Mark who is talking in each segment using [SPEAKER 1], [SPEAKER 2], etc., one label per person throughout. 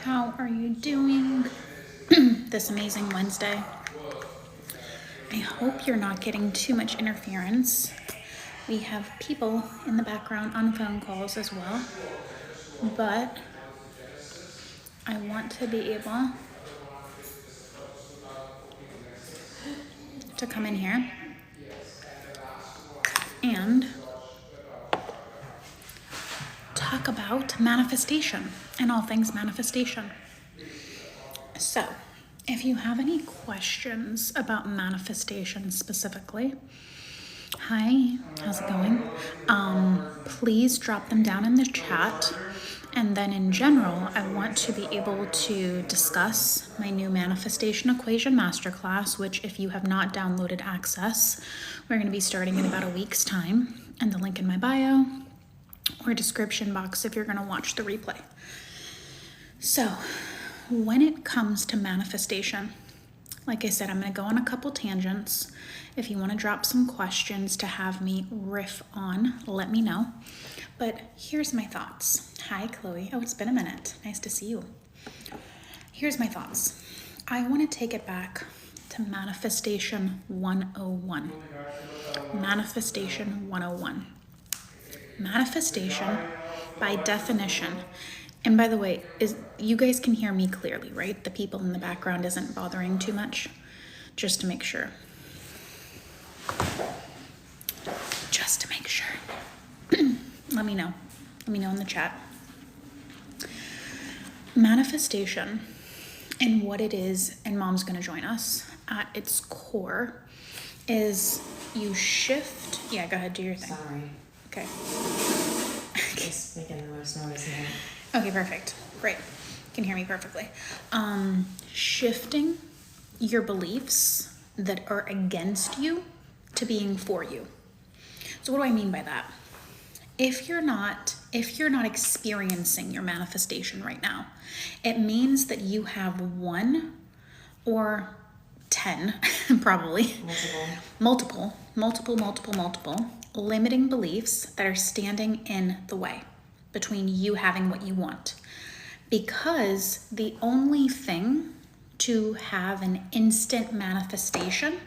[SPEAKER 1] How are you doing this amazing Wednesday? I hope you're not getting too much interference. We have people in the background on phone calls as well, but I want to be able to come in here and talk about manifestation and all things manifestation. So, if you have any questions about manifestation specifically, hi, how's it going? Please drop them down in the chat. And then in general, I want to be able to discuss my new manifestation equation masterclass, which if you have not downloaded access, we're going to be starting in about a week's time. And the link in my bio or description box if you're going to watch the replay. So, when it comes to manifestation, like I said, I'm going to go on a couple tangents. If you want to drop some questions to have me riff on, let me know. But here's my thoughts. Hi, Chloe. Oh, it's been a minute. Nice to see you. Here's my thoughts. I want to take it back to Manifestation 101. Manifestation 101. Manifestation, by definition, and by the way, you guys can hear me clearly, right? The people in the background isn't bothering too much, just to make sure. Just to make sure. Let me know. Let me know in the chat. Manifestation and what it is, and Mom's going to join us, at its core is you shift. Yeah, go ahead, do your thing.
[SPEAKER 2] Sorry.
[SPEAKER 1] Okay.
[SPEAKER 2] Just making the most noise here.
[SPEAKER 1] Okay, perfect. Great. You can hear me perfectly. Shifting your beliefs that are against you to being for you. So what do I mean by that? If you're not experiencing your manifestation right now, it means that you have one or 10, probably, multiple limiting beliefs that are standing in the way between you having what you want. Because the only thing to have an instant manifestation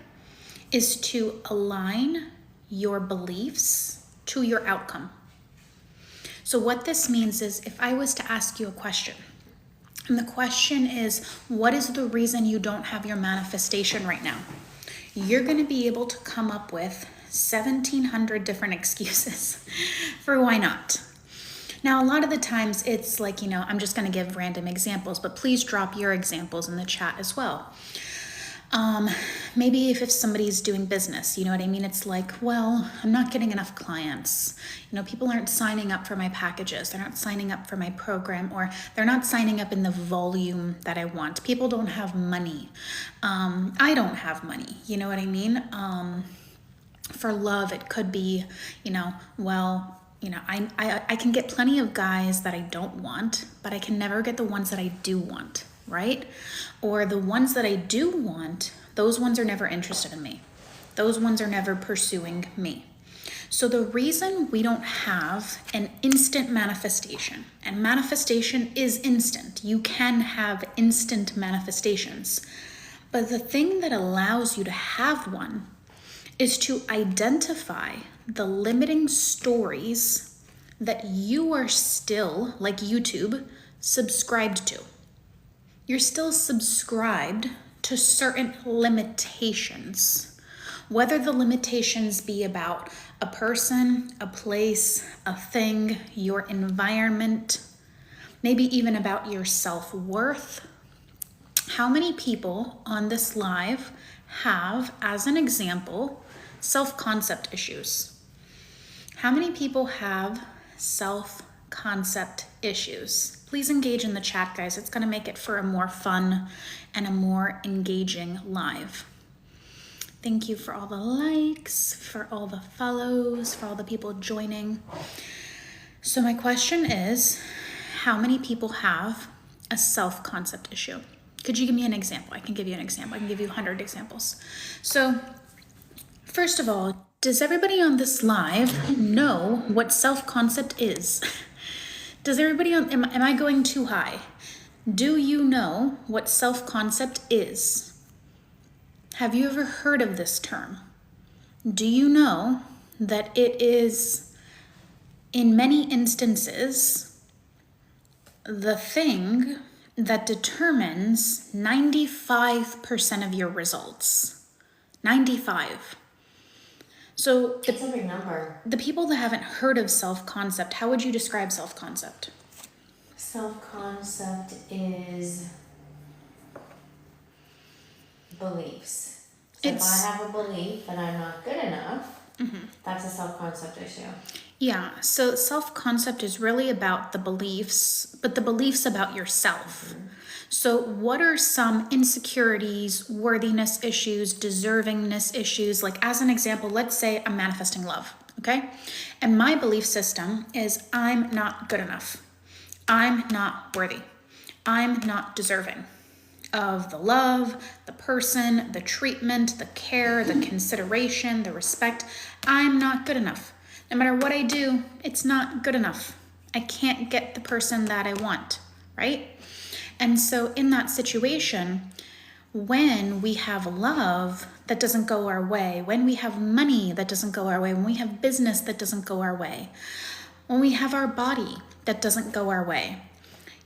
[SPEAKER 1] is to align your beliefs to your outcome. So what this means is, if I was to ask you a question, and the question is, what is the reason you don't have your manifestation right now? You're going to be able to come up with 1,700 different excuses for why not. Now, a lot of the times it's like, I'm just going to give random examples, but please drop your examples in the chat as well. Maybe if somebody's doing business, you know what I mean? It's like, well, I'm not getting enough clients. People aren't signing up for my packages. They're not signing up for my program, or they're not signing up in the volume that I want. People don't have money. I don't have money. You know what I mean? For love, it could be, I can get plenty of guys that I don't want, but I can never get the ones that I do want, right? Or the ones that I do want, those ones are never interested in me. Those ones are never pursuing me. So the reason we don't have an instant manifestation, and manifestation is instant. You can have instant manifestations. But the thing that allows you to have one is to identify the limiting stories that you are still, like YouTube, subscribed to. You're still subscribed to certain limitations, whether the limitations be about a person, a place, a thing, your environment, maybe even about your self-worth. How many people on this live have, as an example, self-concept issues? How many people have self-concept issues? Please engage in the chat, guys. It's going to make it for a more fun and a more engaging live. Thank you for all the likes, for all the follows, for all the people joining. So my question is, how many people have a self-concept issue? Could you give me an example? I can give you an example. I can give you 100 examples. So first of all, does everybody on this live know what self-concept is? Does everybody am I going too high? Do you know what self-concept is? Have you ever heard of this term? Do you know that it is, in many instances, the thing that determines 95% of your results? 95. So
[SPEAKER 2] It's a big number.
[SPEAKER 1] the people that haven't heard of self-concept, how would you describe self-concept?
[SPEAKER 2] Self-concept is beliefs. So if I have a belief that I'm not good enough, that's a self-concept issue.
[SPEAKER 1] Yeah, so self-concept is really about the beliefs, but the beliefs about yourself. So what are some insecurities, worthiness issues, deservingness issues? Like as an example, let's say I'm manifesting love, okay? And my belief system is I'm not good enough. I'm not worthy. I'm not deserving of the love, the person, the treatment, the care, the consideration, the respect. I'm not good enough. No matter what I do, it's not good enough. I can't get the person that I want, right? And so in that situation, when we have love that doesn't go our way, when we have money that doesn't go our way, when we have business that doesn't go our way, when we have our body that doesn't go our way,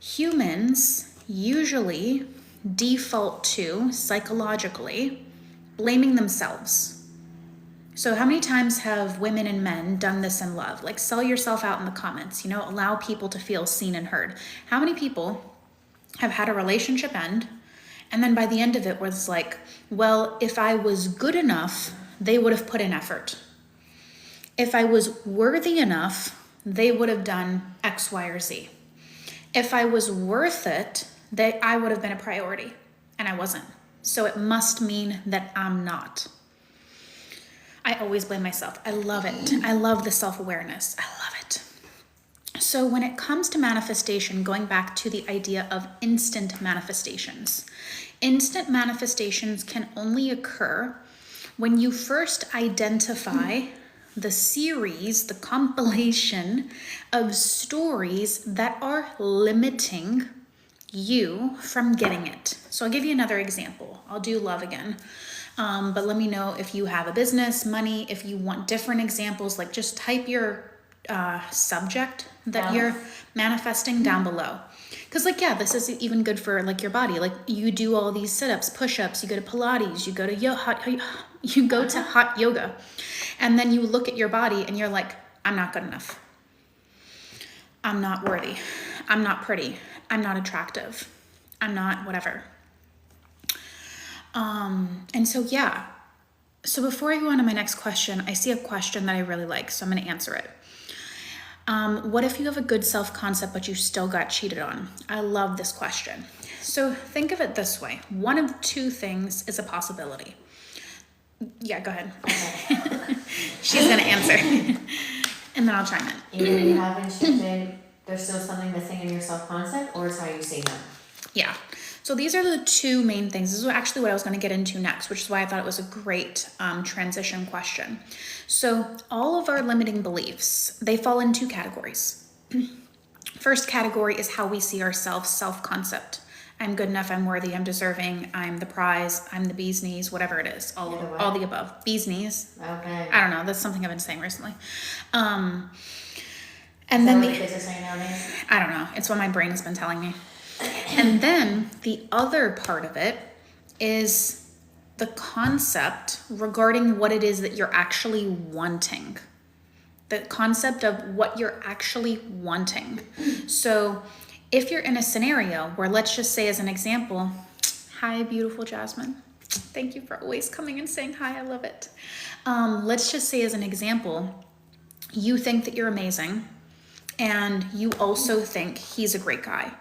[SPEAKER 1] humans usually default to, psychologically, blaming themselves. So how many times have women and men done this in love? Like sell yourself out in the comments, allow people to feel seen and heard. How many people have had a relationship end and then by the end of it was like, well, if I was good enough, they would have put in effort. If I was worthy enough, they would have done X, Y, or Z. If I was worth it, I would have been a priority, and I wasn't. So it must mean that I'm not. I always blame myself. I love it. I love the self-awareness. I love it. So when it comes to manifestation, going back to the idea of instant manifestations can only occur when you first identify the series, the compilation of stories that are limiting you from getting it. So I'll give you another example. I'll do love again. But let me know if you have a business, money, if you want different examples, like just type your subject that you're manifesting down below. Because this is even good for like your body. Like you do all these sit-ups, push-ups, you go to Pilates, you go to hot yoga. And then you look at your body and you're like, I'm not good enough. I'm not worthy. I'm not pretty. I'm not attractive. I'm not whatever. So before I go on to my next question, I see a question that I really like, so I'm going to answer it. What if you have a good self-concept, but you still got cheated on? I love this question. So think of it this way. One of two things is a possibility. Yeah, go ahead. Okay. She's going to answer. And then I'll chime in.
[SPEAKER 2] Even if you haven't shifted, there's still something missing in your self-concept, or it's how you see them?
[SPEAKER 1] Yeah. So these are the two main things. This is actually what I was going to get into next, which is why I thought it was a great transition question. So all of our limiting beliefs, they fall in two categories. First category is how we see ourselves, self-concept. I'm good enough, I'm worthy, I'm deserving, I'm the prize, I'm the bee's knees, whatever it is, all the above. Bee's knees.
[SPEAKER 2] Okay.
[SPEAKER 1] I don't know, that's something I've been saying recently. And
[SPEAKER 2] is
[SPEAKER 1] then
[SPEAKER 2] that what the kids are saying nowadays?
[SPEAKER 1] I don't know, it's what my brain has been telling me. And then the other part of it is the concept regarding what it is that you're actually wanting. The concept of what you're actually wanting. So if you're in a scenario where, let's just say as an example, hi, beautiful Jasmine. Thank you for always coming and saying hi, I love it. Let's just say as an example, you think that you're amazing and you also think he's a great guy.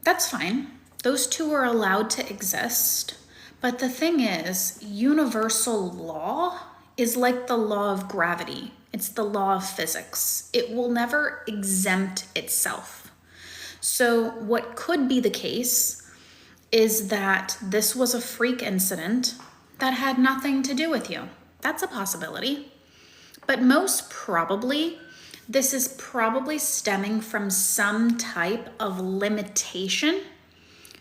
[SPEAKER 1] That's fine. Those two are allowed to exist. But the thing is, universal law is like the law of gravity. It's the law of physics. It will never exempt itself. So what could be the case is that this was a freak incident that had nothing to do with you. That's a possibility. But most probably, this is probably stemming from some type of limitation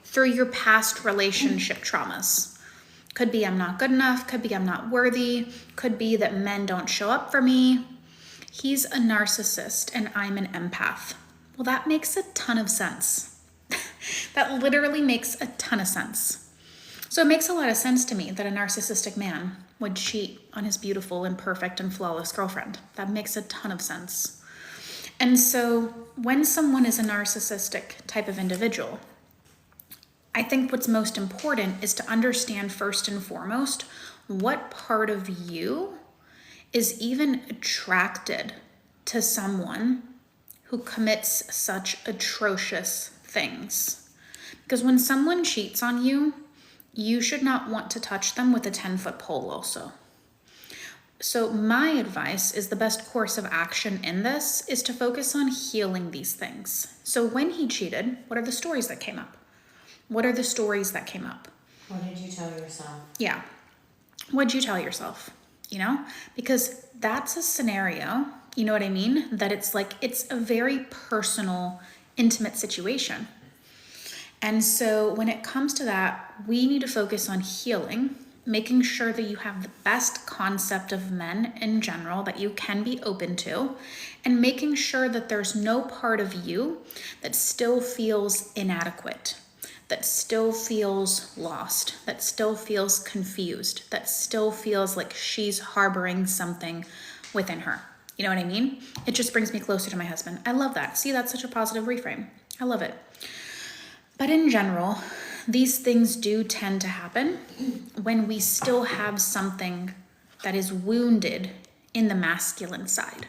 [SPEAKER 1] through your past relationship traumas. Could be I'm not good enough, could be I'm not worthy, could be that men don't show up for me. He's a narcissist and I'm an empath. Well, that makes a ton of sense. That literally makes a ton of sense. So it makes a lot of sense to me that a narcissistic man would cheat on his beautiful and perfect and flawless girlfriend. That makes a ton of sense. And so when someone is a narcissistic type of individual, I think what's most important is to understand first and foremost what part of you is even attracted to someone who commits such atrocious things. Because when someone cheats on you, you should not want to touch them with a 10-foot pole also. So my advice is the best course of action in this is to focus on healing these things. So when he cheated, what are the stories that came up? What are the stories that came up?
[SPEAKER 2] What did you tell yourself?
[SPEAKER 1] Yeah. What'd you tell yourself? You know, because that's a scenario, you know what I mean? That it's like, it's a very personal, intimate situation. And so when it comes to that, we need to focus on healing, making sure that you have the best concept of men in general that you can be open to, and making sure that there's no part of you that still feels inadequate, that still feels lost, that still feels confused, that still feels like she's harboring something within her. You know what I mean? It just brings me closer to my husband. I love that. See, that's such a positive reframe. I love it. But in general, these things do tend to happen when we still have something that is wounded in the masculine side.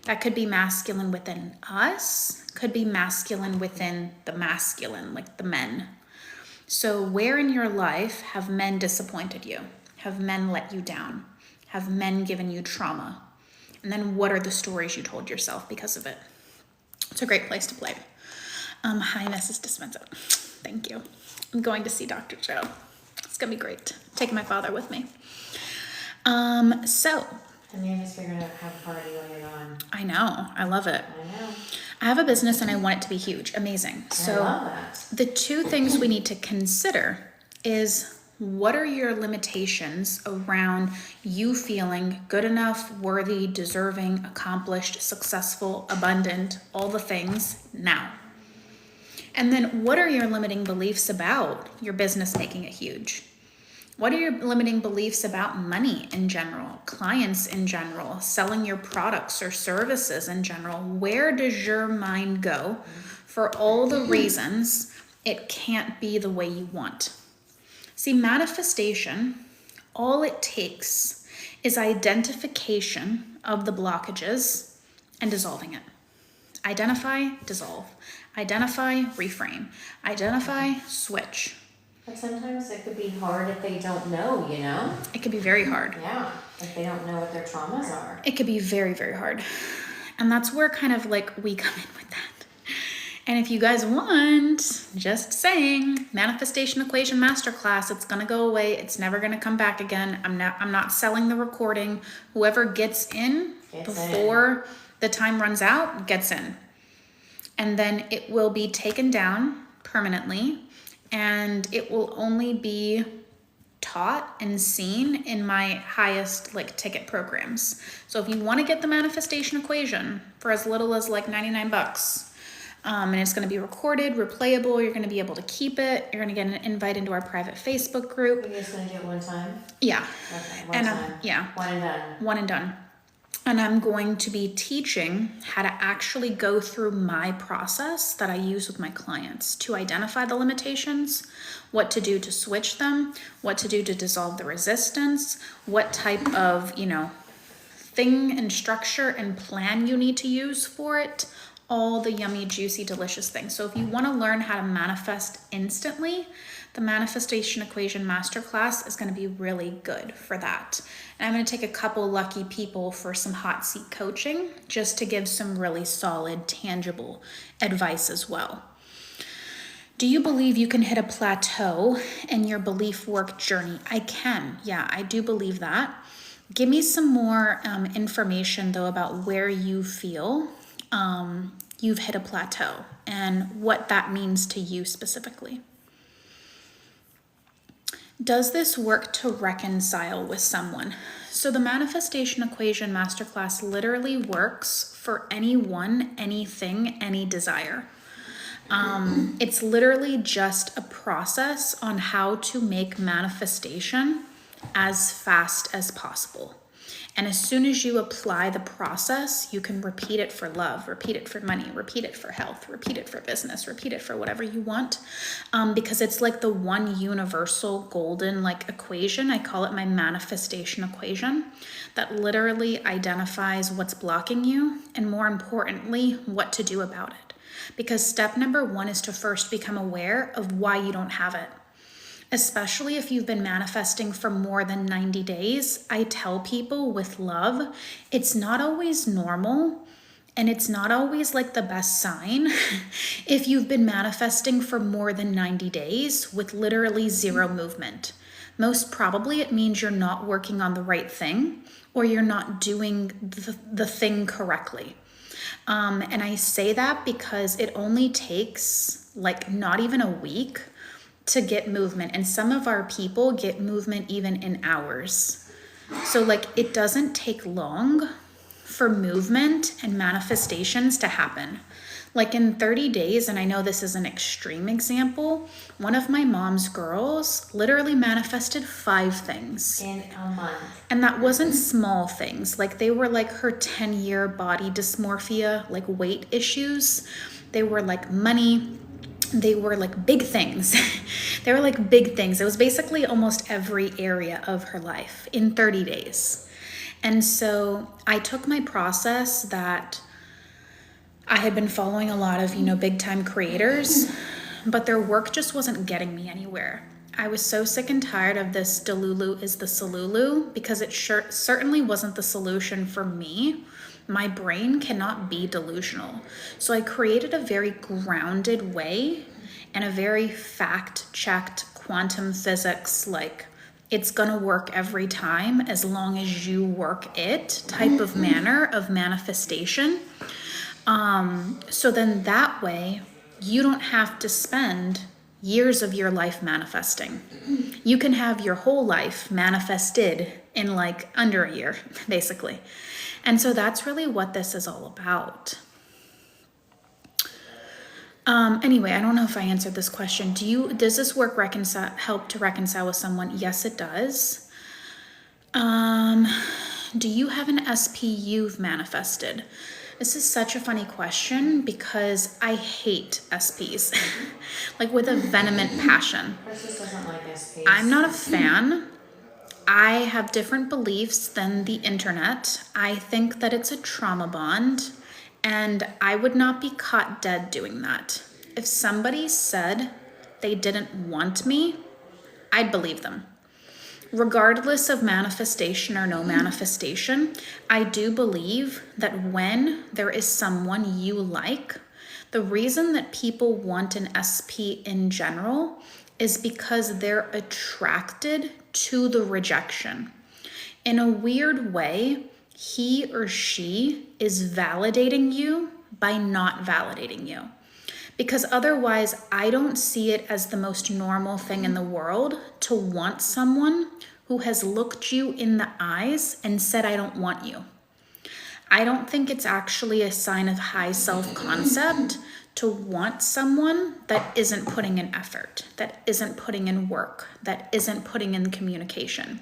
[SPEAKER 1] That could be masculine within us, could be masculine within the masculine, like the men. So where in your life have men disappointed you? Have men let you down? Have men given you trauma? And then what are the stories you told yourself because of it? It's a great place to play. Hi, Mrs. Dispenza. Thank you. I'm going to see Dr. Joe. It's gonna be great. Taking my father with me. So.
[SPEAKER 2] And you're just figuring out how to party while you're gone.
[SPEAKER 1] I know. I love it.
[SPEAKER 2] I know.
[SPEAKER 1] I have a business and I want it to be huge. Amazing. So
[SPEAKER 2] I love that.
[SPEAKER 1] The two things we need to consider is what are your limitations around you feeling good enough, worthy, deserving, accomplished, successful, abundant, all the things now. And then what are your limiting beliefs about your business making it huge? What are your limiting beliefs about money in general, clients in general, selling your products or services in general? Where does your mind go for all the reasons it can't be the way you want? See, manifestation, all it takes is identification of the blockages and dissolving it. Identify, dissolve. Identify, reframe. Identify, switch.
[SPEAKER 2] But sometimes it could be hard if they don't know, you know?
[SPEAKER 1] It could be very hard.
[SPEAKER 2] Yeah, if they don't know what their traumas are.
[SPEAKER 1] It could be very, very hard. And that's where kind of like we come in with that. And if you guys want, just saying, Manifestation Equation Masterclass, it's gonna go away. It's never gonna come back again. I'm not selling the recording. Whoever gets in before the time runs out gets in. And then it will be taken down permanently, and it will only be taught and seen in my highest like ticket programs. So if you want to get the manifestation equation for as little as like $99, and it's going to be recorded, replayable, you're going to be able to keep it, you're going to get an invite into our private Facebook group.
[SPEAKER 2] You're just going to do it one time?
[SPEAKER 1] Yeah.
[SPEAKER 2] Okay, one time.
[SPEAKER 1] Yeah.
[SPEAKER 2] One and done.
[SPEAKER 1] One and done. And I'm going to be teaching how to actually go through my process that I use with my clients to identify the limitations, what to do to switch them, what to do to dissolve the resistance, what type of, thing and structure and plan you need to use for it, all the yummy, juicy, delicious things. So if you want to learn how to manifest instantly, the Manifestation Equation Masterclass is going to be really good for that. And I'm going to take a couple lucky people for some hot seat coaching just to give some really solid, tangible advice as well. Do you believe you can hit a plateau in your belief work journey? I can. Yeah, I do believe that. Give me some more information though about where you feel you've hit a plateau and what that means to you specifically. Does this work to reconcile with someone? So the Manifestation Equation Masterclass literally works for anyone, anything, any desire. It's literally just a process on how to make manifestation as fast as possible. And as soon as you apply the process, you can repeat it for love, repeat it for money, repeat it for health, repeat it for business, repeat it for whatever you want. Because it's like the one universal golden equation. I call it my manifestation equation that literally identifies what's blocking you and, more importantly, what to do about it. Because step number 1 is to first become aware of why you don't have it. Especially if you've been manifesting for more than 90 days, I tell people with love, it's not always normal and it's not always the best sign if you've been manifesting for more than 90 days with literally zero movement. Most probably it means you're not working on the right thing or you're not doing the thing correctly. And I say that because it only takes not even a week to get movement, and some of our people get movement even in hours. So it doesn't take long for movement and manifestations to happen. In 30 days, and I know this is an extreme example, one of my mom's girls literally manifested 5 things
[SPEAKER 2] in a month.
[SPEAKER 1] And that wasn't small things. They were her 10-year body dysmorphia, weight issues. They were money. They were big things. They were big things. It was basically almost every area of her life in 30 days. And so I took my process that I had been following a lot of, big time creators, but their work just wasn't getting me anywhere. I was so sick and tired of this Delulu is the Solulu because it certainly wasn't the solution for me. My brain cannot be delusional. So I created a very grounded way and a very fact-checked quantum physics, it's gonna work every time as long as you work it type of manner of manifestation. So then that way you don't have to spend years of your life manifesting. You can have your whole life manifested in under a year, basically. And so that's really what this is all about. Anyway, I don't know if I answered this question. Does this work help to reconcile with someone? Yes, it does. Do you have an SP you've manifested? This is such a funny question because I hate SPs, with a vehement passion.
[SPEAKER 2] Persis doesn't like SPs.
[SPEAKER 1] I'm not a fan. I have different beliefs than the internet. I think that it's a trauma bond, and I would not be caught dead doing that. If somebody said they didn't want me, I'd believe them. Regardless of manifestation or no manifestation, I do believe that when there is someone you like, the reason that people want an SP in general is because they're attracted to the rejection. In a weird way, he or she is validating you by not validating you. Because otherwise, I don't see it as the most normal thing in the world to want someone who has looked you in the eyes and said, I don't want you. I don't think it's actually a sign of high self-concept to want someone that isn't putting in effort, that isn't putting in work, that isn't putting in communication.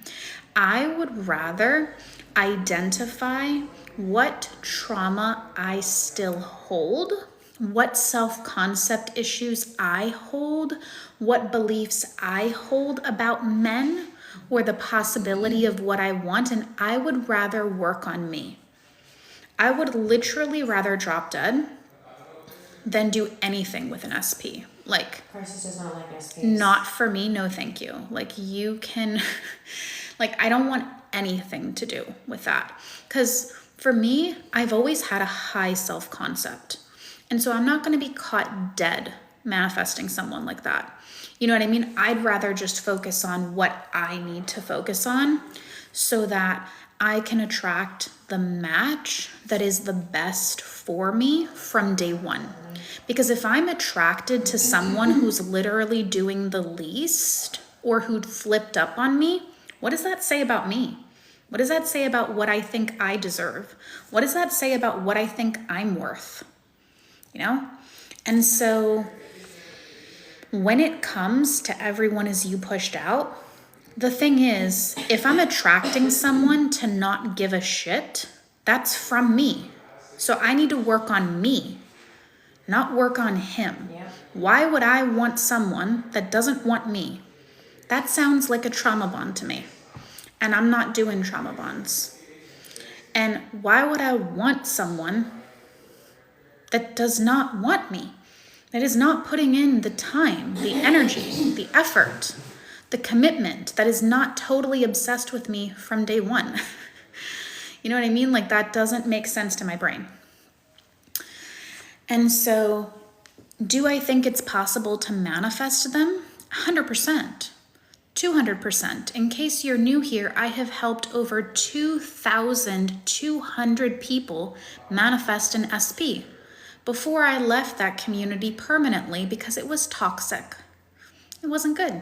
[SPEAKER 1] I would rather identify what trauma I still hold, what self-concept issues I hold, what beliefs I hold about men, or the possibility of what I want, and I would rather work on me. I would literally rather drop dead than do anything with an SP.
[SPEAKER 2] Persis does not like SPs.
[SPEAKER 1] Not for me, no thank you. You can, I don't want anything to do with that. Because for me, I've always had a high self-concept. And so I'm not going to be caught dead manifesting someone like that. You know what I mean? I'd rather just focus on what I need to focus on so that I can attract the match that is the best for me from day one. Because if I'm attracted to someone who's literally doing the least or who'd flipped up on me, what does that say about me? What does that say about what I think I deserve? What does that say about what I think I'm worth? You know? And so when it comes to everyone is you pushed out, the thing is, if I'm attracting someone to not give a shit, that's from me. So I need to work on me, not work on him.
[SPEAKER 2] Yeah.
[SPEAKER 1] Why would I want someone that doesn't want me? That sounds like a trauma bond to me. And I'm not doing trauma bonds. And why would I want someone that does not want me? That is not putting in the time, the energy, the effort, the commitment, that is not totally obsessed with me from day one. You know what I mean? Like, that doesn't make sense to my brain. And so, do I think it's possible to manifest them? 100%. 200%. In case you're new here, I have helped over 2,200 people manifest an SP before I left that community permanently because it was toxic. It wasn't good.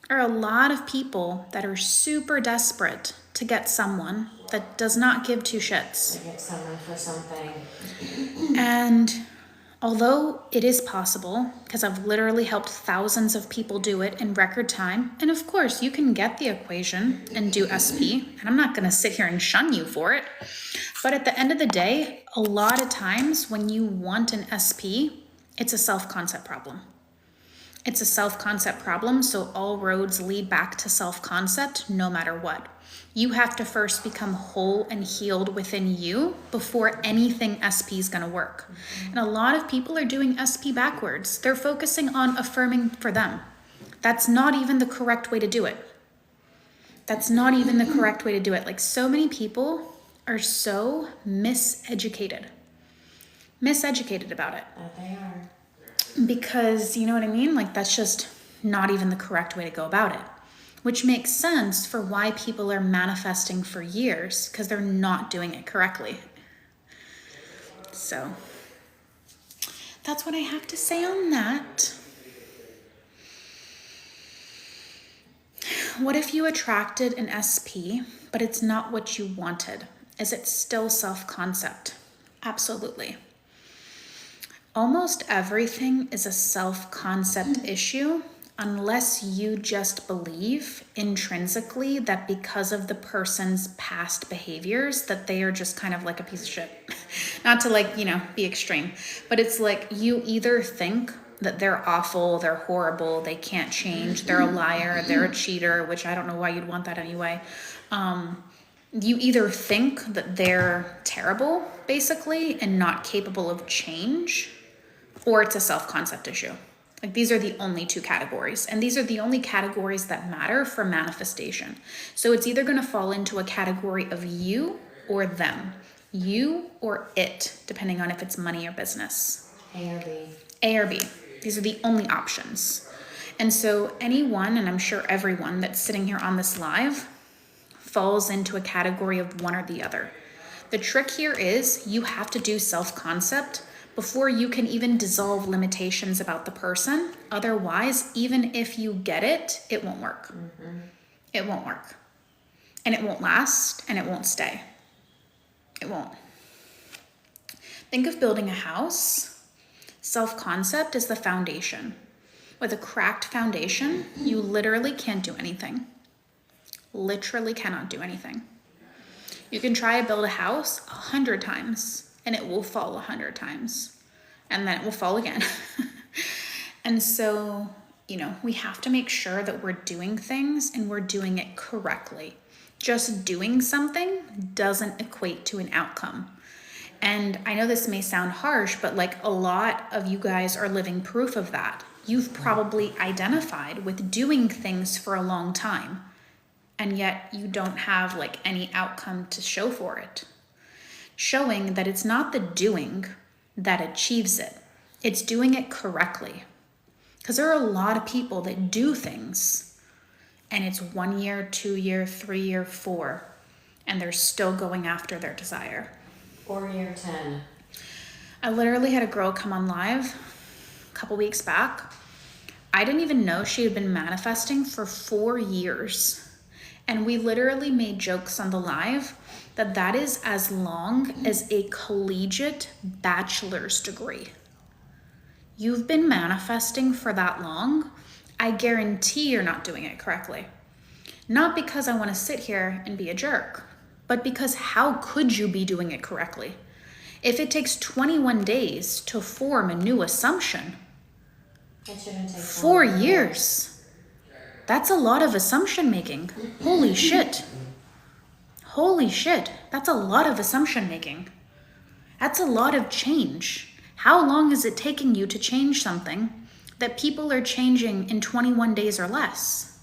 [SPEAKER 1] There are a lot of people that are super desperate to get someone that does not give two shits.
[SPEAKER 2] To get someone for something.
[SPEAKER 1] And although it is possible, because I've literally helped thousands of people do it in record time, and of course you can get the equation and do SP, and I'm not going to sit here and shun you for it, but at the end of the day, a lot of times when you want an SP, it's a self-concept problem. It's a self-concept problem, so all roads lead back to self-concept no matter what. You have to first become whole and healed within you before anything SP is going to work. And a lot of people are doing SP backwards. They're focusing on affirming for them. That's not even the correct way to do it. That's not even the correct way to do it. Like, so many people are so miseducated about it.
[SPEAKER 2] That they are.
[SPEAKER 1] Because, you know what I mean? Like, that's just not even the correct way to go about it. Which makes sense for why people are manifesting for years, because they're not doing it correctly. So, that's what I have to say on that. What if you attracted an SP, but it's not what you wanted? Is it still self-concept? Absolutely. Almost everything is a self-concept issue unless you just believe intrinsically that because of the person's past behaviors that they are just kind of like a piece of shit. Not to, like, you know, be extreme, but it's like you either think that they're awful, they're horrible, they can't change, they're a liar, they're a cheater, which I don't know why you'd want that anyway. You either think that they're terrible, basically, and not capable of change, or it's a self-concept issue. Like, these are the only two categories, and these are the only categories that matter for manifestation. So it's either going to fall into a category of you or them, you or it, depending on if it's money or business.
[SPEAKER 2] A or B.
[SPEAKER 1] A or B. These are the only options. And so anyone, and I'm sure everyone that's sitting here on this live, falls into a category of one or the other. The trick here is you have to do self-concept before you can even dissolve limitations about the person. Otherwise, even if you get it, it won't work. Mm-hmm. It won't work. And it won't last, and it won't stay. It won't. Think of building a house. Self-concept is the foundation. With a cracked foundation, you literally can't do anything. Literally cannot do anything. You can try to build a house 100 times, and it will fall 100 times, and then it will fall again. And so, you know, we have to make sure that we're doing things and we're doing it correctly. Just doing something doesn't equate to an outcome. And I know this may sound harsh, but like, a lot of you guys are living proof of that. You've probably identified with doing things for a long time, and yet you don't have like any outcome to show for it. Showing that it's not the doing that achieves it. It's doing it correctly. Because there are a lot of people that do things and it's 1 year, 2 year, 3 year, 4, and they're still going after their desire.
[SPEAKER 2] Or year 10.
[SPEAKER 1] I literally had a girl come on live a couple weeks back. I didn't even know she had been manifesting for 4 years. And we literally made jokes on the live that is as long as a collegiate bachelor's degree. You've been manifesting for that long, I guarantee you're not doing it correctly. Not because I want to sit here and be a jerk, but because how could you be doing it correctly? If it takes 21 days to form a new assumption,
[SPEAKER 2] It shouldn't take
[SPEAKER 1] 4 years. That's a lot of assumption making. Holy shit. Holy shit. That's a lot of assumption making. That's a lot of change. How long is it taking you to change something that people are changing in 21 days or less?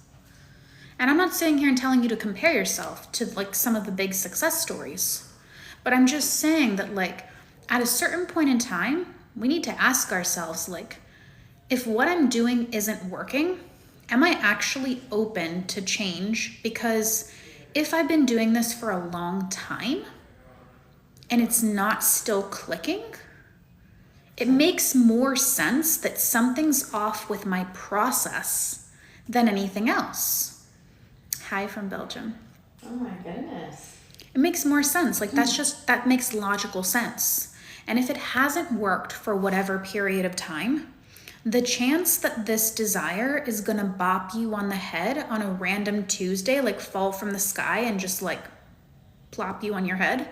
[SPEAKER 1] And I'm not sitting here and telling you to compare yourself to like some of the big success stories, but I'm just saying that like at a certain point in time, we need to ask ourselves like, if what I'm doing isn't working, am I actually open to change? Because if I've been doing this for a long time and it's not still clicking, it makes more sense that something's off with my process than anything else. Hi from Belgium.
[SPEAKER 2] Oh my goodness.
[SPEAKER 1] It makes more sense. Like that makes logical sense. And if it hasn't worked for whatever period of time, the chance that this desire is gonna bop you on the head on a random Tuesday, like fall from the sky and just like plop you on your head,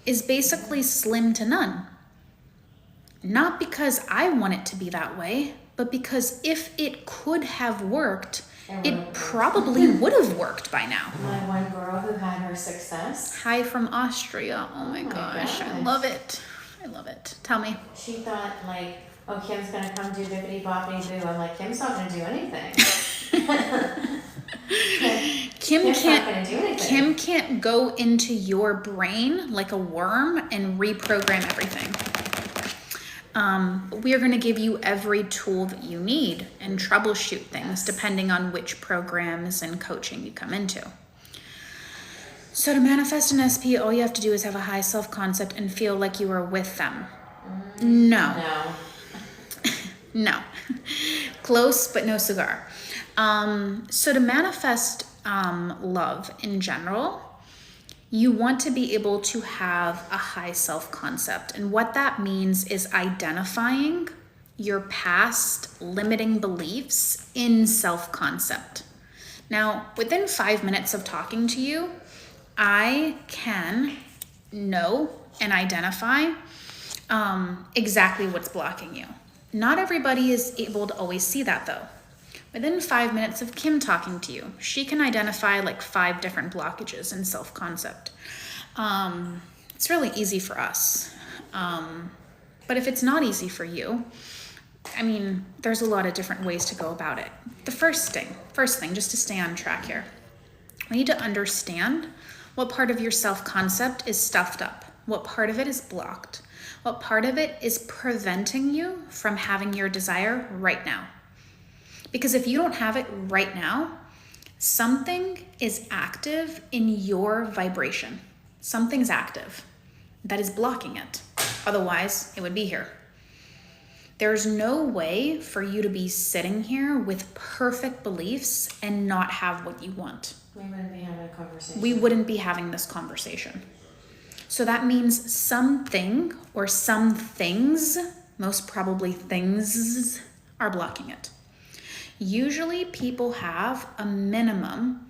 [SPEAKER 1] is basically slim to none. Not because I want it to be that way, but because if it could have worked, it probably would have worked by now.
[SPEAKER 2] My one girl who had her success.
[SPEAKER 1] Hi from Austria. Oh my gosh, I love it. I love it. Tell me.
[SPEAKER 2] She thought like, oh, Kim's gonna come do bippity boppity boo. I'm like, Kim's not gonna do anything. Kim's not gonna do anything.
[SPEAKER 1] Kim can't go into your brain like a worm and reprogram everything. We are going to give you every tool that you need and troubleshoot things depending on which programs and coaching you come into. So to manifest an SP, all you have to do is have a high self-concept and feel like you are with them. No. No. Close, but no cigar. So to manifest love in general, you want to be able to have a high self-concept. And what that means is identifying your past limiting beliefs in self-concept. Now, within 5 minutes of talking to you, I can know and identify exactly what's blocking you. Not everybody is able to always see that though. Within 5 minutes of Kim talking to you, she can identify like 5 different blockages in self-concept. It's really easy for us. But if it's not easy for you, I mean, there's a lot of different ways to go about it. The first thing, just to stay on track here, we need to understand what part of your self-concept is stuffed up, what part of it is blocked, what part of it is preventing you from having your desire right now. Because if you don't have it right now, something is active in your vibration. Something's active that is blocking it. Otherwise, it would be here. There's no way for you to be sitting here with perfect beliefs and not have what you want.
[SPEAKER 2] We wouldn't be having a conversation.
[SPEAKER 1] We wouldn't be having this conversation. So that means something or some things, most probably things, are blocking it. Usually people have a minimum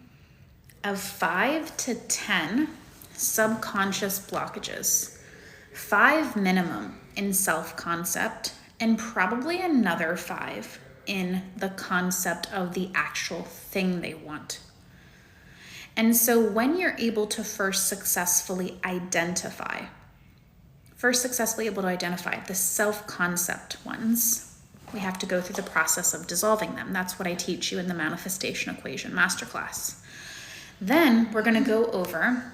[SPEAKER 1] of 5 to 10 subconscious blockages. 5 minimum in self-concept and probably another 5 in the concept of the actual thing they want. And so when you're able to first successfully identify the self-concept ones, we have to go through the process of dissolving them. That's what I teach you in the Manifestation Equation Masterclass. Then we're going to go over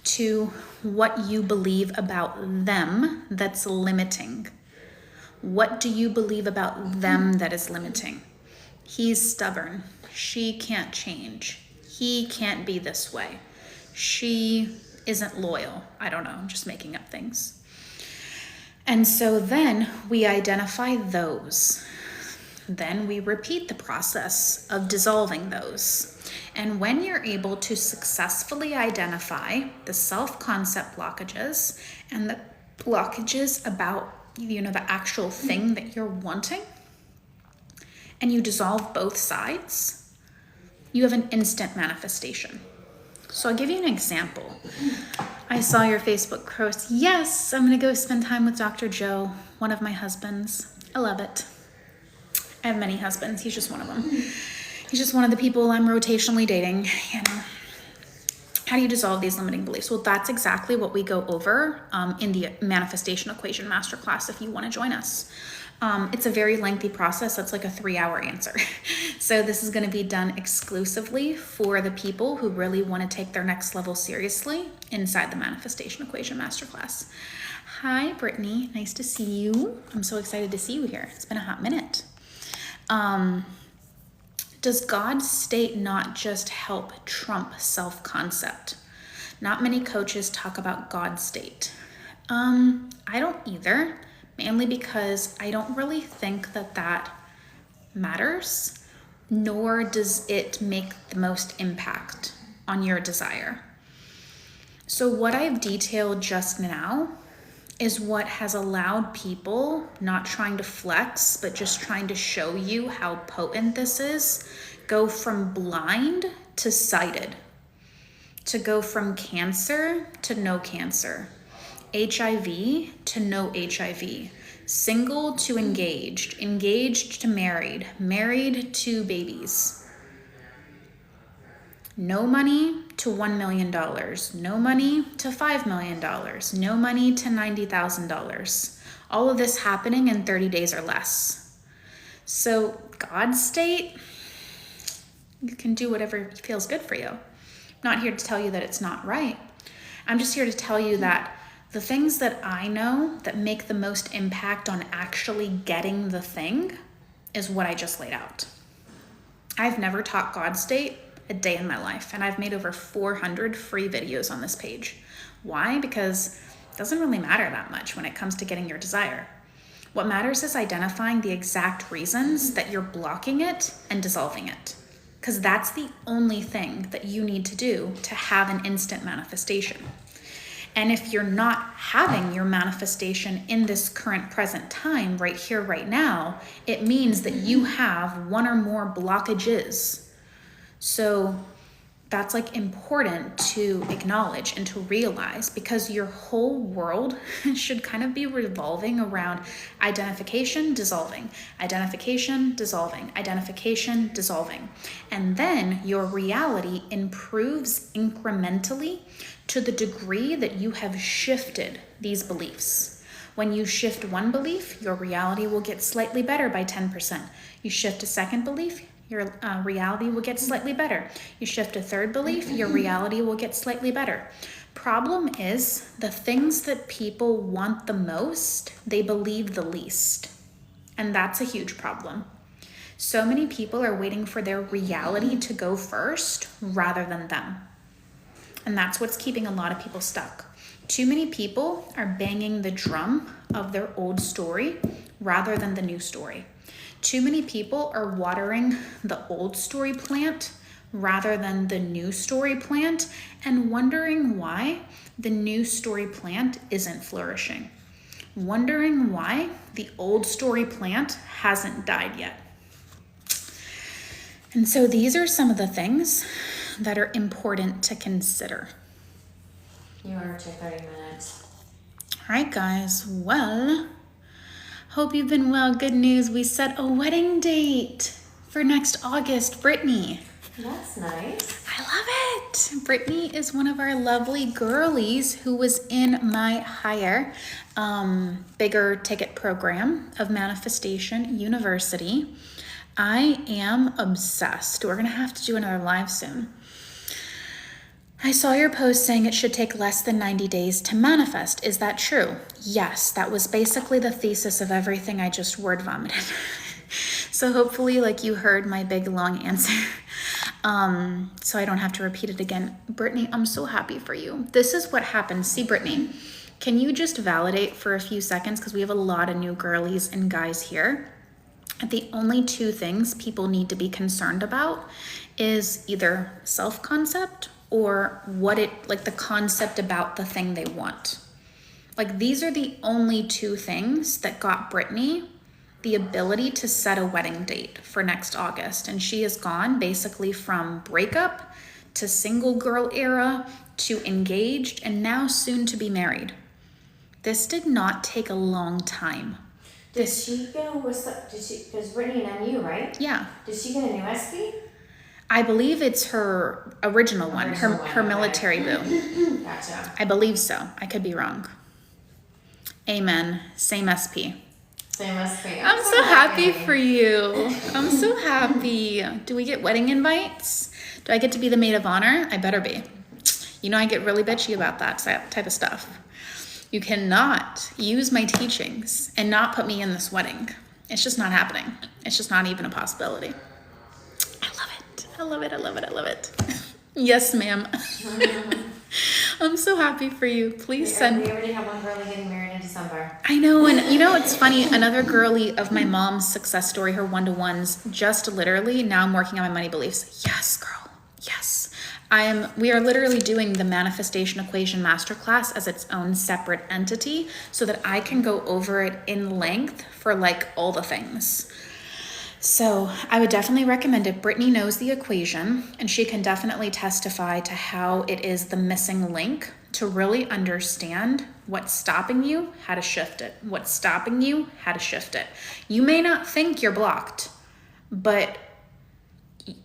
[SPEAKER 1] to what you believe about them that's limiting. What do you believe about them that is limiting? He's stubborn. She can't change. He can't be this way. She isn't loyal. I don't know, I'm just making up things. And so then we identify those. Then we repeat the process of dissolving those. And when you're able to successfully identify the self-concept blockages and the blockages about, the actual thing that you're wanting, and you dissolve both sides, you have an instant manifestation. So I'll give you an example. I saw your Facebook post. Yes, I'm gonna go spend time with Dr. Joe, one of my husbands. I love it. I have many husbands. He's just one of them. He's just one of the people I'm rotationally dating. How do you dissolve these limiting beliefs? Well, that's exactly what we go over in the Manifestation Equation Masterclass if you want to join us. It's a very lengthy process. That's like a 3-hour answer. So this is going to be done exclusively for the people who really want to take their next level seriously inside the Manifestation Equation Masterclass. Hi, Brittany. Nice to see you. I'm so excited to see you here. It's been a hot minute. Does God's state not just help trump self-concept? Not many coaches talk about God's state. I don't either, mainly because I don't really think that matters, nor does it make the most impact on your desire. So what I've detailed just now is what has allowed people, not trying to flex, but just trying to show you how potent this is, go from blind to sighted, to go from cancer to no cancer, HIV to no HIV, single to engaged, engaged to married, married to babies. No money to $1 million, no money to $5 million, no money to $90,000. All of this happening in 30 days or less. So God's state, you can do whatever feels good for you. I'm not here to tell you that it's not right. I'm just here to tell you that the things that I know that make the most impact on actually getting the thing is what I just laid out. I've never taught God's state a day in my life, and I've made over 400 free videos on this page. Why? Because it doesn't really matter that much when it comes to getting your desire. What matters is identifying the exact reasons that you're blocking it and dissolving it, because that's the only thing that you need to do to have an instant manifestation. And if you're not having your manifestation in this current present time, right here, right now, it means that you have one or more blockages. So that's like important to acknowledge and to realize, because your whole world should kind of be revolving around identification, dissolving, identification, dissolving, identification, dissolving. And then your reality improves incrementally to the degree that you have shifted these beliefs. When you shift one belief, your reality will get slightly better by 10%. You shift a second belief, your reality will get slightly better. You shift a third belief, your reality will get slightly better. Problem is, the things that people want the most, they believe the least. And that's a huge problem. So many people are waiting for their reality to go first rather than them. And that's what's keeping a lot of people stuck. Too many people are banging the drum of their old story rather than the new story. Too many people are watering the old story plant rather than the new story plant, and wondering why the new story plant isn't flourishing. Wondering why the old story plant hasn't died yet. And so these are some of the things that are important to consider.
[SPEAKER 2] You are up to 30 minutes.
[SPEAKER 1] All right, guys. Well, hope you've been well. Good news. We set a wedding date for next August. Brittany.
[SPEAKER 2] That's nice.
[SPEAKER 1] I love it. Brittany is one of our lovely girlies who was in my higher, bigger ticket program of Manifestation University. I am obsessed. We're going to have to do another live soon. I saw your post saying it should take less than 90 days to manifest. Is that true? Yes, that was basically the thesis of everything I just word vomited. So hopefully, like, you heard my big long answer. So I don't have to repeat it again. Brittany, I'm so happy for you. This is what happens. See, Brittany, can you just validate for a few seconds? Because we have a lot of new girlies and guys here. The only two things people need to be concerned about is either self-concept or the concept about the thing they want. Like, these are the only two things that got Brittany the ability to set a wedding date for next August. And she has gone basically from breakup to single girl era to engaged and now soon to be married. This did not take a long time.
[SPEAKER 2] Did she go with, because Brittany and MU, right?
[SPEAKER 1] Yeah.
[SPEAKER 2] Did she get a new SP?
[SPEAKER 1] I believe it's her original one, her
[SPEAKER 2] Okay.
[SPEAKER 1] military boo.
[SPEAKER 2] Gotcha.
[SPEAKER 1] I believe so. I could be wrong. Amen. Same SP.
[SPEAKER 2] Same SP.
[SPEAKER 1] I'm so happy for you. I'm so happy. Do we get wedding invites? Do I get to be the maid of honor? I better be. You know, I get really bitchy about that type of stuff. You cannot use my teachings and not put me in this wedding. It's just not happening. It's just not even a possibility. I love it. I love it. I love it. I love it. Yes, ma'am. I'm so happy for you. Please send.
[SPEAKER 2] We already have one girlie getting married in December.
[SPEAKER 1] I know, and you know, it's funny. Another girly of my mom's success story, her one-to-ones, just literally, now I'm working on my money beliefs. Yes, girl. Yes. We are literally doing the manifestation equation masterclass as its own separate entity so that I can go over it in length for like all the things. So I would definitely recommend it. Brittany knows the equation and she can definitely testify to how it is the missing link to really understand what's stopping you, how to shift it. What's stopping you, how to shift it. You may not think you're blocked, but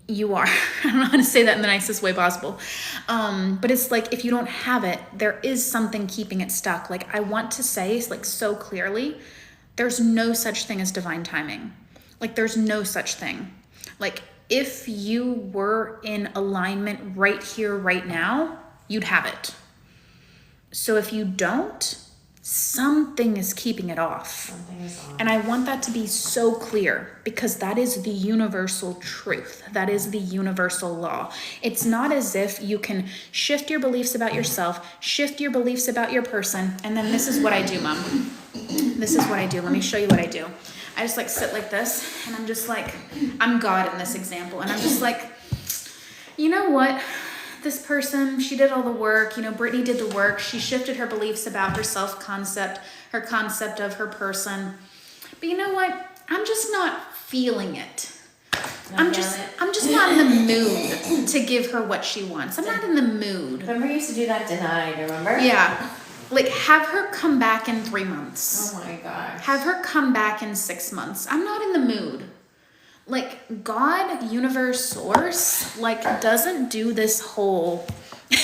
[SPEAKER 1] you are. I don't know how to say that in the nicest way possible. But it's like, if you don't have it, there is something keeping it stuck. Like, I want to say, like, so clearly, there's no such thing as divine timing. Like, there's no such thing. Like, if you were in alignment right here, right now, you'd have it. So if you don't, something is keeping it off.
[SPEAKER 2] Something is on.
[SPEAKER 1] And I want that to be so clear because that is the universal truth. That is the universal law. It's not as if you can shift your beliefs about yourself, shift your beliefs about your person, and then this is what I do, Mom. This is what I do. Let me show you what I do. I just like sit like this and I'm just like, I'm God in this example. And I'm just like, you know what? This person, she did all the work. You know, Brittany did the work. She shifted her beliefs about her self-concept, her concept of her person. But you know what? I'm just not feeling it. I'm just not in the mood to give her what she wants. I'm not in the mood.
[SPEAKER 2] Remember you used to do that denied, remember?
[SPEAKER 1] Yeah. Like, have her come back in 3 months.
[SPEAKER 2] Oh my gosh.
[SPEAKER 1] Have her come back in 6 months. I'm not in the mood. Like, God, universe, source, like, doesn't do this whole,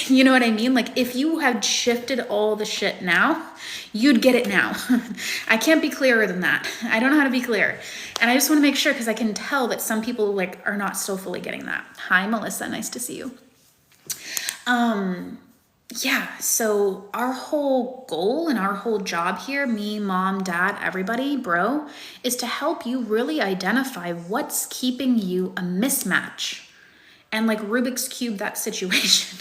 [SPEAKER 1] you know what I mean? Like, if you had shifted all the shit now, you'd get it now. I can't be clearer than that. I don't know how to be clear. And I just want to make sure, because I can tell that some people, like, are not still fully getting that. Hi, Melissa. Nice to see you. Yeah, so our whole goal and our whole job here, me, mom, dad, everybody, bro, is to help you really identify what's keeping you a mismatch and like Rubik's Cube that situation.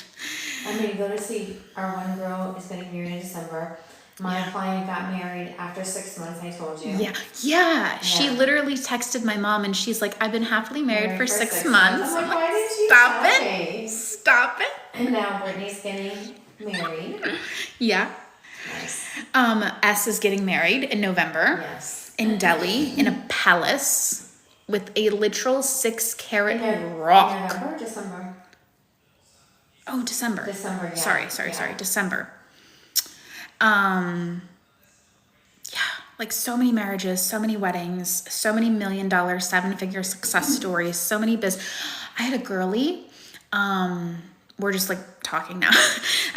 [SPEAKER 2] I'm going to go to see our one girl is getting married in December. My client got married after 6 months, I told you.
[SPEAKER 1] Yeah. She literally texted my mom and she's like, I've been happily married for 6 months.
[SPEAKER 2] I'm like, why didn't you
[SPEAKER 1] stop
[SPEAKER 2] tell
[SPEAKER 1] it?
[SPEAKER 2] me?
[SPEAKER 1] Stop it.
[SPEAKER 2] And now Brittany's getting married.
[SPEAKER 1] Yeah.
[SPEAKER 2] Nice.
[SPEAKER 1] S is getting married in November.
[SPEAKER 2] Yes.
[SPEAKER 1] In Delhi, in a palace with a literal 6-carat
[SPEAKER 2] In
[SPEAKER 1] rock.
[SPEAKER 2] November or December?
[SPEAKER 1] Oh, December.
[SPEAKER 2] December, yeah.
[SPEAKER 1] Sorry, December. Yeah, like so many marriages, so many weddings, so many $1 million, 7-figure success stories, so many I had a girly, we're just like talking now.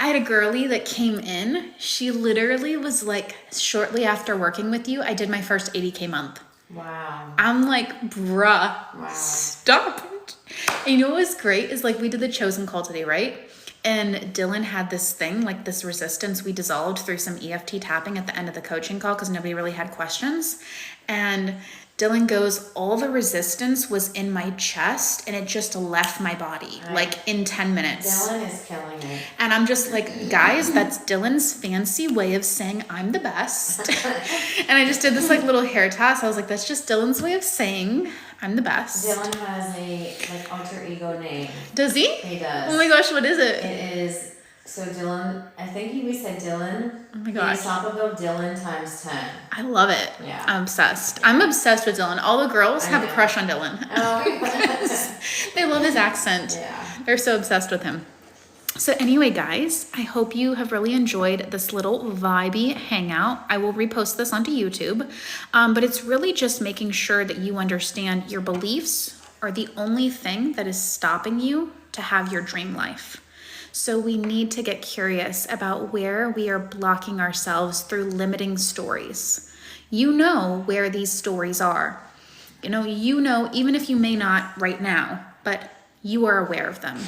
[SPEAKER 1] I had a girly that came in. She literally was like, shortly after working with you, I did my first 80K month.
[SPEAKER 2] Wow.
[SPEAKER 1] I'm like, bruh,
[SPEAKER 2] Wow.
[SPEAKER 1] stop it. And you know what was great is like we did the chosen call today, right? And Dylan had this thing, like this resistance we dissolved through some EFT tapping at the end of the coaching call because nobody really had questions. And Dylan goes, all the resistance was in my chest and it just left my body like in 10 minutes.
[SPEAKER 2] Dylan is killing it.
[SPEAKER 1] And I'm just like, guys, that's Dylan's fancy way of saying I'm the best. And I just did this like little hair toss. I was like, that's just Dylan's way of saying I'm the best.
[SPEAKER 2] Dylan has a like alter ego name.
[SPEAKER 1] Does he?
[SPEAKER 2] He does.
[SPEAKER 1] Oh my gosh, what is it?
[SPEAKER 2] It is, so Dylan, I think we said Dylan.
[SPEAKER 1] Oh my gosh.
[SPEAKER 2] Esophageal Dylan times 10.
[SPEAKER 1] I love it.
[SPEAKER 2] Yeah.
[SPEAKER 1] I'm obsessed. I'm obsessed with Dylan. All the girls have a crush on Dylan.
[SPEAKER 2] Oh.
[SPEAKER 1] They love his accent.
[SPEAKER 2] Yeah.
[SPEAKER 1] They're so obsessed with him. So anyway, guys, I hope you have really enjoyed this little vibey hangout. I will repost this onto YouTube, but it's really just making sure that you understand your beliefs are the only thing that is stopping you to have your dream life. So we need to get curious about where we are blocking ourselves through limiting stories. You know where these stories are. You know, even if you may not right now, but you are aware of them.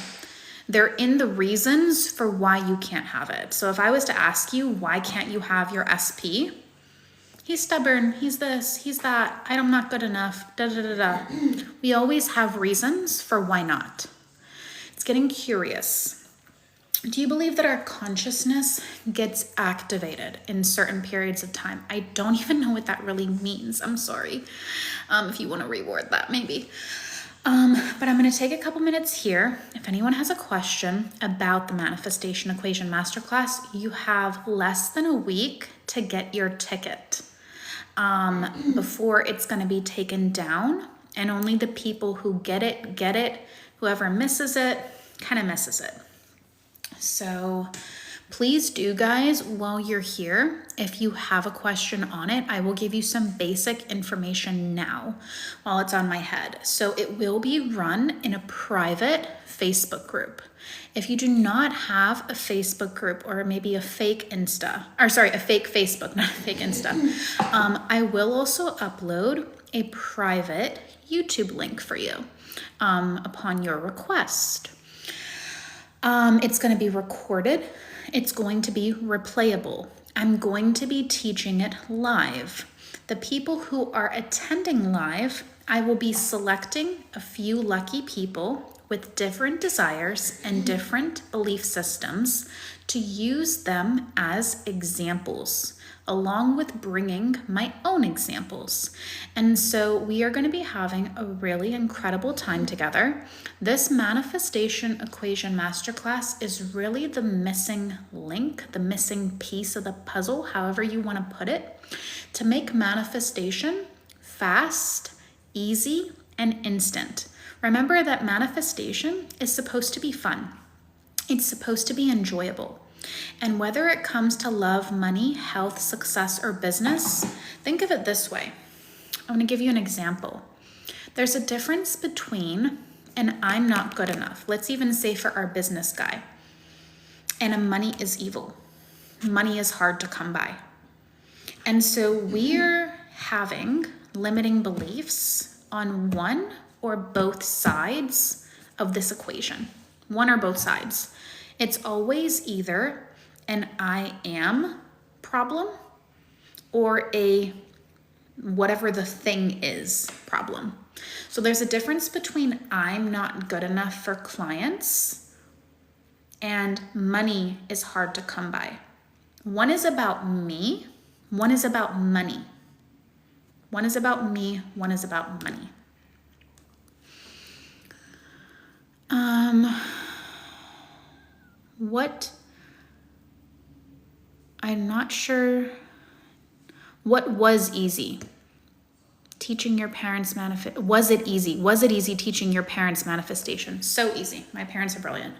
[SPEAKER 1] They're in the reasons for why you can't have it. So if I was to ask you, why can't you have your SP? He's stubborn, he's this, he's that, I'm not good enough, da da da da. We always have reasons for why not. It's getting curious. Do you believe that our consciousness gets activated in certain periods of time? I don't even know what that really means. I'm sorry. If you want to reword that, maybe. But I'm going to take a couple minutes here. If anyone has a question about the Manifestation Equation Masterclass, you have less than a week to get your ticket before it's going to be taken down. And only the people who get it. Whoever misses it, kind of misses it. So please do, guys, while you're here, if you have a question on it, I will give you some basic information now while it's on my head. So it will be run in a private Facebook group. If you do not have a Facebook group or maybe a fake a fake Facebook, not a fake Insta, I will also upload a private YouTube link for you upon your request. It's going to be recorded. It's going to be replayable. I'm going to be teaching it live. The people who are attending live, I will be selecting a few lucky people with different desires and different belief systems to use them as examples, along with bringing my own examples. And so we are going to be having a really incredible time together. This Manifestation Equation Masterclass is really the missing link, the missing piece of the puzzle, however you want to put it, to make manifestation fast, easy, and instant. Remember that manifestation is supposed to be fun. It's supposed to be enjoyable. And whether it comes to love, money, health, success, or business, think of it this way. I'm going to give you an example. There's a difference between an I'm not good enough, let's even say for our business guy, and a money is evil. Money is hard to come by. And so we're having limiting beliefs on one or both sides of this equation. One or both sides. It's always either an I am problem or a whatever the thing is problem. So there's a difference between I'm not good enough for clients and money is hard to come by. One is about me, one is about money. One is about me, one is about money. I'm not sure what was easy. Teaching your parents was it easy? Was it easy teaching your parents manifestation? So easy. My parents are brilliant.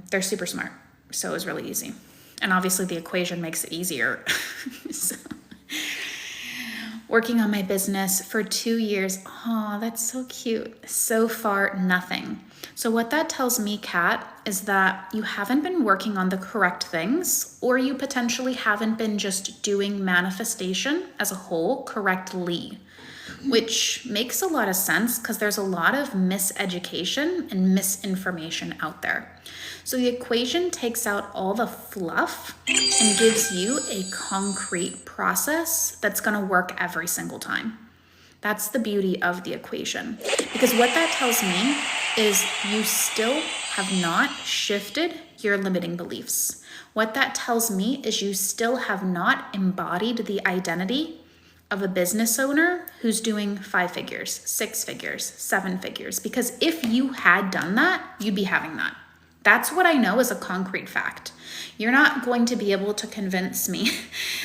[SPEAKER 1] They're super smart. So it was really easy. And obviously the equation makes it easier. So, working on my business for 2 years. Oh, that's so cute. So far, nothing. So what that tells me, Kat, is that you haven't been working on the correct things, or you potentially haven't been just doing manifestation as a whole correctly. which makes a lot of sense because there's a lot of miseducation and misinformation out there. So the equation takes out all the fluff and gives you a concrete process that's going to work every single time. That's the beauty of the equation. Because what that tells me is you still have not shifted your limiting beliefs. What that tells me is you still have not embodied the identity of a business owner who's doing 5 figures, 6 figures, 7 figures. Because if you had done that, you'd be having that. That's what I know is a concrete fact. You're not going to be able to convince me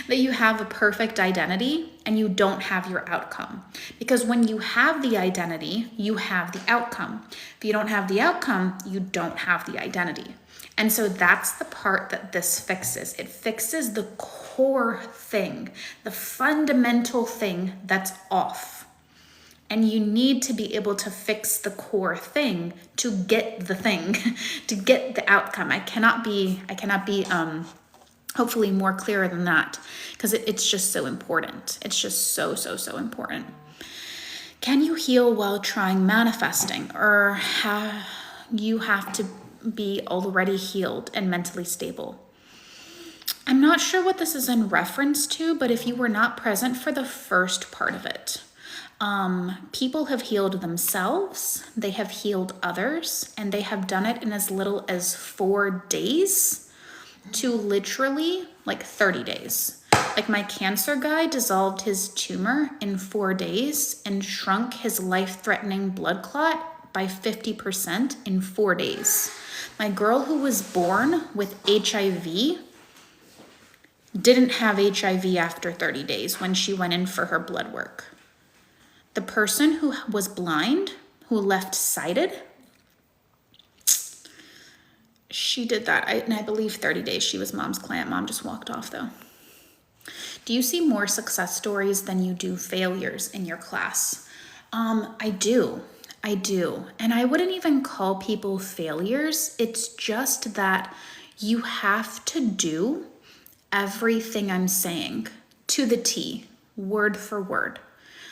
[SPEAKER 1] that you have a perfect identity and you don't have your outcome. Because when you have the identity, you have the outcome. If you don't have the outcome, you don't have the identity. And so that's the part that this fixes. It fixes the core thing, the fundamental thing that's off. And you need to be able to fix the core thing to get the thing, to get the outcome. I cannot be hopefully more clearer than that, because it's just so important. It's just so important. Can you heal while trying manifesting, or you have to be already healed and mentally stable? I'm not sure what this is in reference to, but if you were not present for the first part of it, people have healed themselves, they have healed others, and they have done it in as little as 4 days to literally like 30 days. Like my cancer guy dissolved his tumor in 4 days and shrunk his life-threatening blood clot by 50% in 4 days. My girl who was born with HIV didn't have HIV after 30 days when she went in for her blood work. The person who was blind, who left sighted, she did that. And I believe 30 days. She was mom's client. Mom just walked off though. Do you see more success stories than you do failures in your class? I do. And I wouldn't even call people failures. It's just that you have to do everything I'm saying to the T, word for word.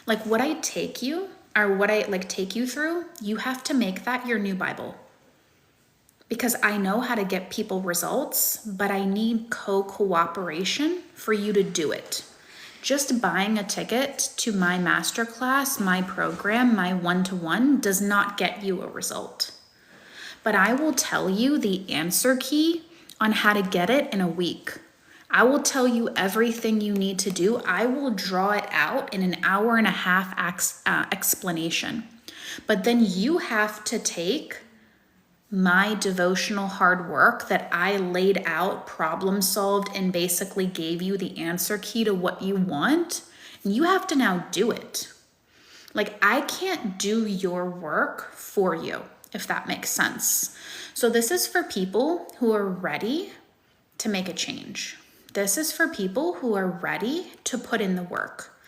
[SPEAKER 1] Like what I take you, or what I take you through, you have to make that your new Bible. Because I know how to get people results, but I need cooperation for you to do it. Just buying a ticket to my masterclass, my program, my one-to-one does not get you a result. But I will tell you the answer key on how to get it in a week. I will tell you everything you need to do. I will draw it out in an hour and a half explanation. But then you have to take my devotional hard work that I laid out, problem solved, and basically gave you the answer key to what you want. And you have to now do it. Like I can't do your work for you, if that makes sense. So this is for people who are ready to make a change. This is for people who are ready to put in the work.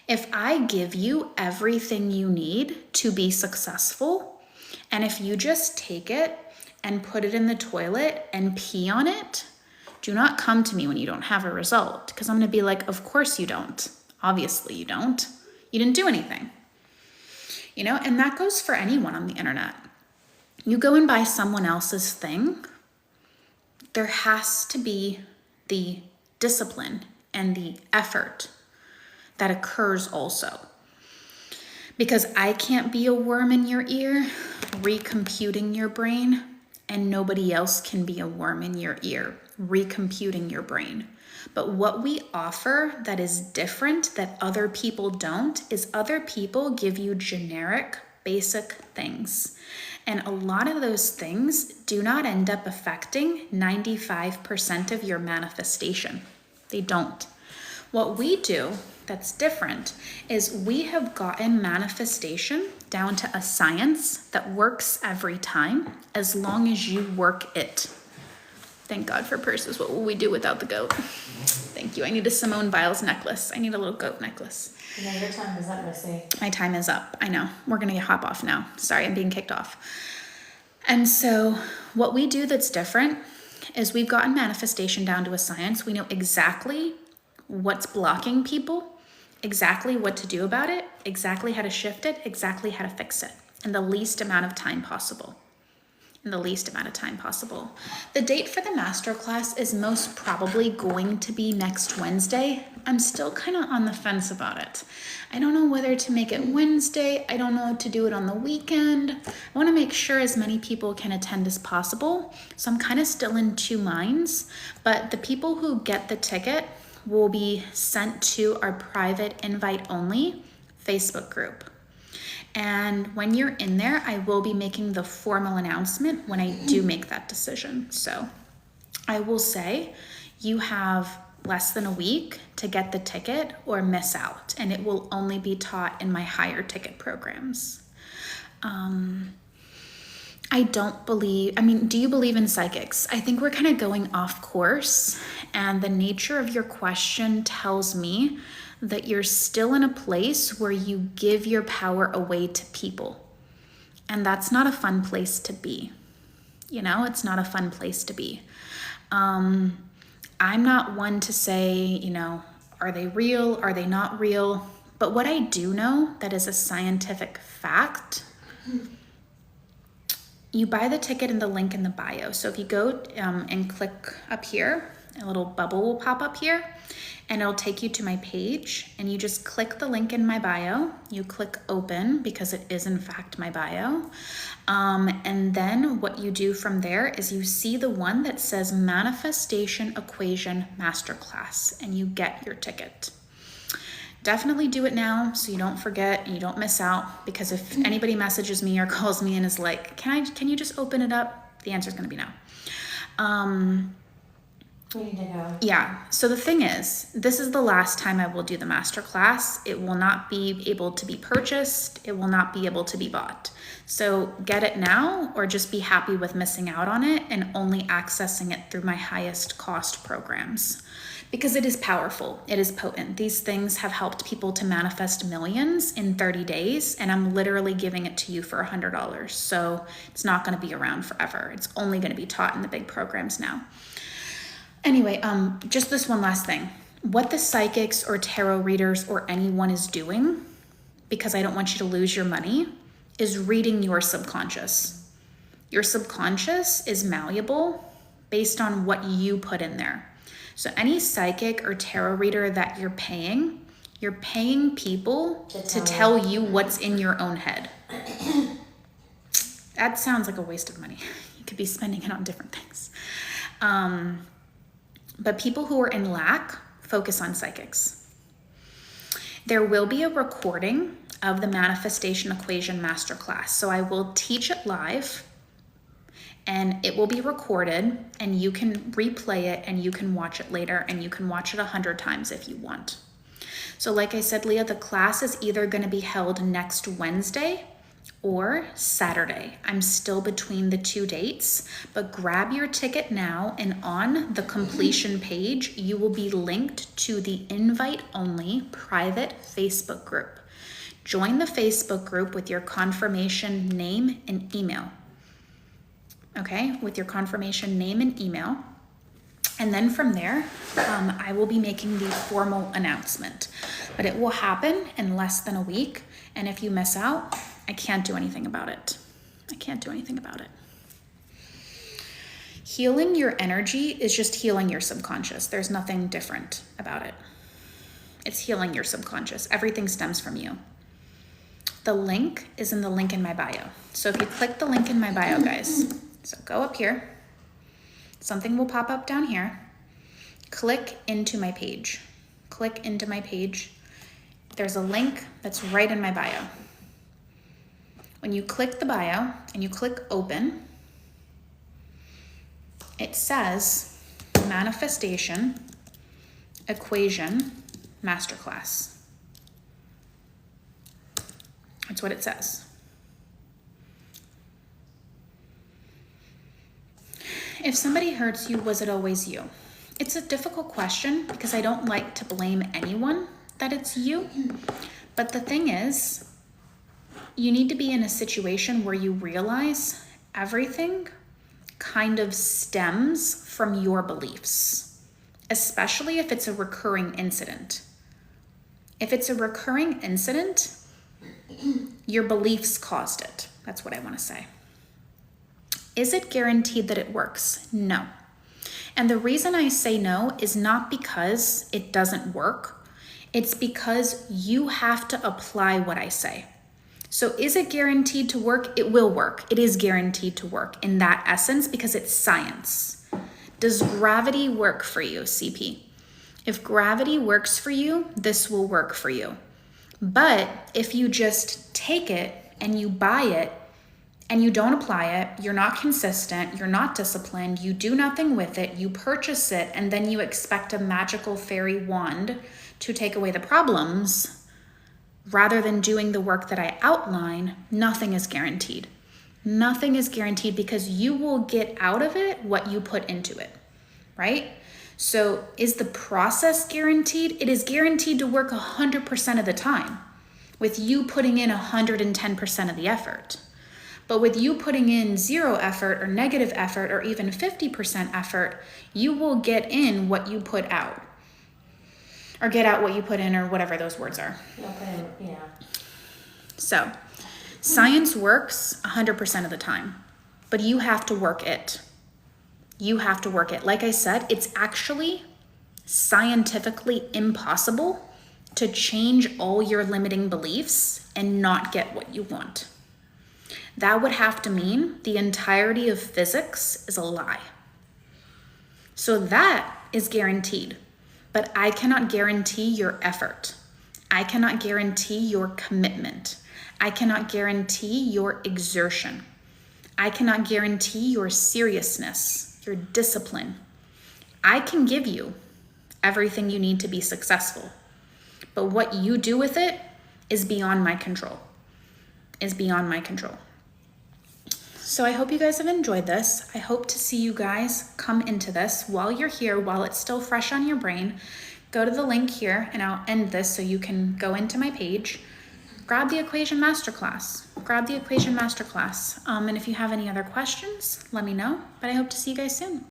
[SPEAKER 1] If I give you everything you need to be successful, and if you just take it and put it in the toilet and pee on it, do not come to me when you don't have a result, because I'm going to be like, of course you don't. Obviously you don't. You didn't do anything. And that goes for anyone on the internet. You go and buy someone else's thing, there has to be the discipline and the effort that occurs also. Because I can't be a worm in your ear recomputing your brain, and nobody else can be a worm in your ear recomputing your brain. But what we offer that is different that other people don't is other people give you generic, basic things. And a lot of those things do not end up affecting 95% of your manifestation. They don't. What we do that's different is we have gotten manifestation down to a science that works every time as long as you work it. Thank God for purses. What will we do without the goat? Thank you. I need a Simone Biles necklace. I need a little goat necklace.
[SPEAKER 2] Yeah, your time is up, Missy.
[SPEAKER 1] My time is up. I know. We're going to hop off now. Sorry, I'm being kicked off. And so what we do that's different is we've gotten manifestation down to a science. We know exactly what's blocking people exactly what to do about it, exactly how to shift it, exactly how to fix it in the least amount of time possible. In the least amount of time possible. The date for the masterclass is most probably going to be next Wednesday. I'm still kind of on the fence about it. I don't know whether to make it Wednesday. I don't know to do it on the weekend. I want to make sure as many people can attend as possible. So I'm kind of still in two minds, but the people who get the ticket will be sent to our private invite only Facebook group. And when you're in there, I will be making the formal announcement when I do make that decision. So I will say you have less than a week to get the ticket or miss out, and it will only be taught in my higher ticket programs. Do you believe in psychics? I think we're kind of going off course, and the nature of your question tells me that you're still in a place where you give your power away to people. And that's not a fun place to be. It's not a fun place to be. I'm not one to say, are they real? Are they not real? But what I do know that is a scientific fact, you buy the ticket in the link in the bio. So if you go and click up here, a little bubble will pop up here, and it'll take you to my page, and you just click the link in my bio. You click open because it is in fact my bio. And then what you do from there is you see the one that says Manifestation Equation Masterclass, and you get your ticket. Definitely do it now so you don't forget and you don't miss out, because if anybody messages me or calls me and is like, can you just open it up? The answer is going to be no.
[SPEAKER 2] We need to go.
[SPEAKER 1] Yeah. So the thing is, this is the last time I will do the masterclass. It will not be able to be purchased. It will not be able to be bought. So get it now, or just be happy with missing out on it and only accessing it through my highest cost programs, because it is powerful. It is potent. These things have helped people to manifest millions in 30 days, and I'm literally giving it to you for $100. So it's not going to be around forever. It's only going to be taught in the big programs now. Anyway, just this one last thing. What the psychics or tarot readers or anyone is doing, because I don't want you to lose your money, is reading your subconscious. Your subconscious is malleable based on what you put in there. So any psychic or tarot reader that you're paying people to tell you what's in your own head. That sounds like a waste of money. You could be spending it on different things. But people who are in lack, focus on psychics. There will be a recording of the Manifestation Equation Masterclass. So I will teach it live, and it will be recorded, and you can replay it and you can watch it later, and you can watch it 100 times if you want. So like I said, Leah, the class is either going to be held next Wednesday or Saturday. I'm still between the two dates, but grab your ticket now, and on the completion page, you will be linked to the invite-only private Facebook group. Join the Facebook group with your confirmation name and email. Okay, with your confirmation name and email. And then from there, I will be making the formal announcement, but it will happen in less than a week. And if you miss out, I can't do anything about it. I can't do anything about it. Healing your energy is just healing your subconscious. There's nothing different about it. It's healing your subconscious. Everything stems from you. The link is in the link in my bio. So if you click the link in my bio, guys, so go up here. Something will pop up down here. Click into my page. Click into my page. There's a link that's right in my bio. When you click the bio and you click open, it says Manifestation Equation Masterclass. That's what it says. If somebody hurts you, was it always you? It's a difficult question because I don't like to blame anyone that it's you. But the thing is, you need to be in a situation where you realize everything kind of stems from your beliefs, especially if it's a recurring incident. If it's a recurring incident, your beliefs caused it. That's what I want to say. Is it guaranteed that it works? No. And the reason I say no is not because it doesn't work. It's because you have to apply what I say. So is it guaranteed to work? It will work. It is guaranteed to work in that essence because it's science. Does gravity work for you, CP? If gravity works for you, this will work for you. But if you just take it and you buy it and you don't apply it, you're not consistent, you're not disciplined, you do nothing with it, you purchase it, and then you expect a magical fairy wand to take away the problems, rather than doing the work that I outline, nothing is guaranteed. Nothing is guaranteed because you will get out of it what you put into it, right? So is the process guaranteed? It is guaranteed to work 100% of the time with you putting in 110% of the effort. But with you putting in 0 effort or negative effort or even 50% effort, you will get in what you put out. Or get out what you put in, or whatever those words are.
[SPEAKER 2] Okay, yeah.
[SPEAKER 1] So, science works 100% of the time, but you have to work it. You have to work it. Like I said, it's actually scientifically impossible to change all your limiting beliefs and not get what you want. That would have to mean the entirety of physics is a lie. So that is guaranteed. But I cannot guarantee your effort. I cannot guarantee your commitment. I cannot guarantee your exertion. I cannot guarantee your seriousness, your discipline. I can give you everything you need to be successful. But what you do with it is beyond my control. So I hope you guys have enjoyed this. I hope to see you guys come into this while you're here, while it's still fresh on your brain. Go to the link here and I'll end this so you can go into my page. Grab the Equation Masterclass. And if you have any other questions, let me know. But I hope to see you guys soon.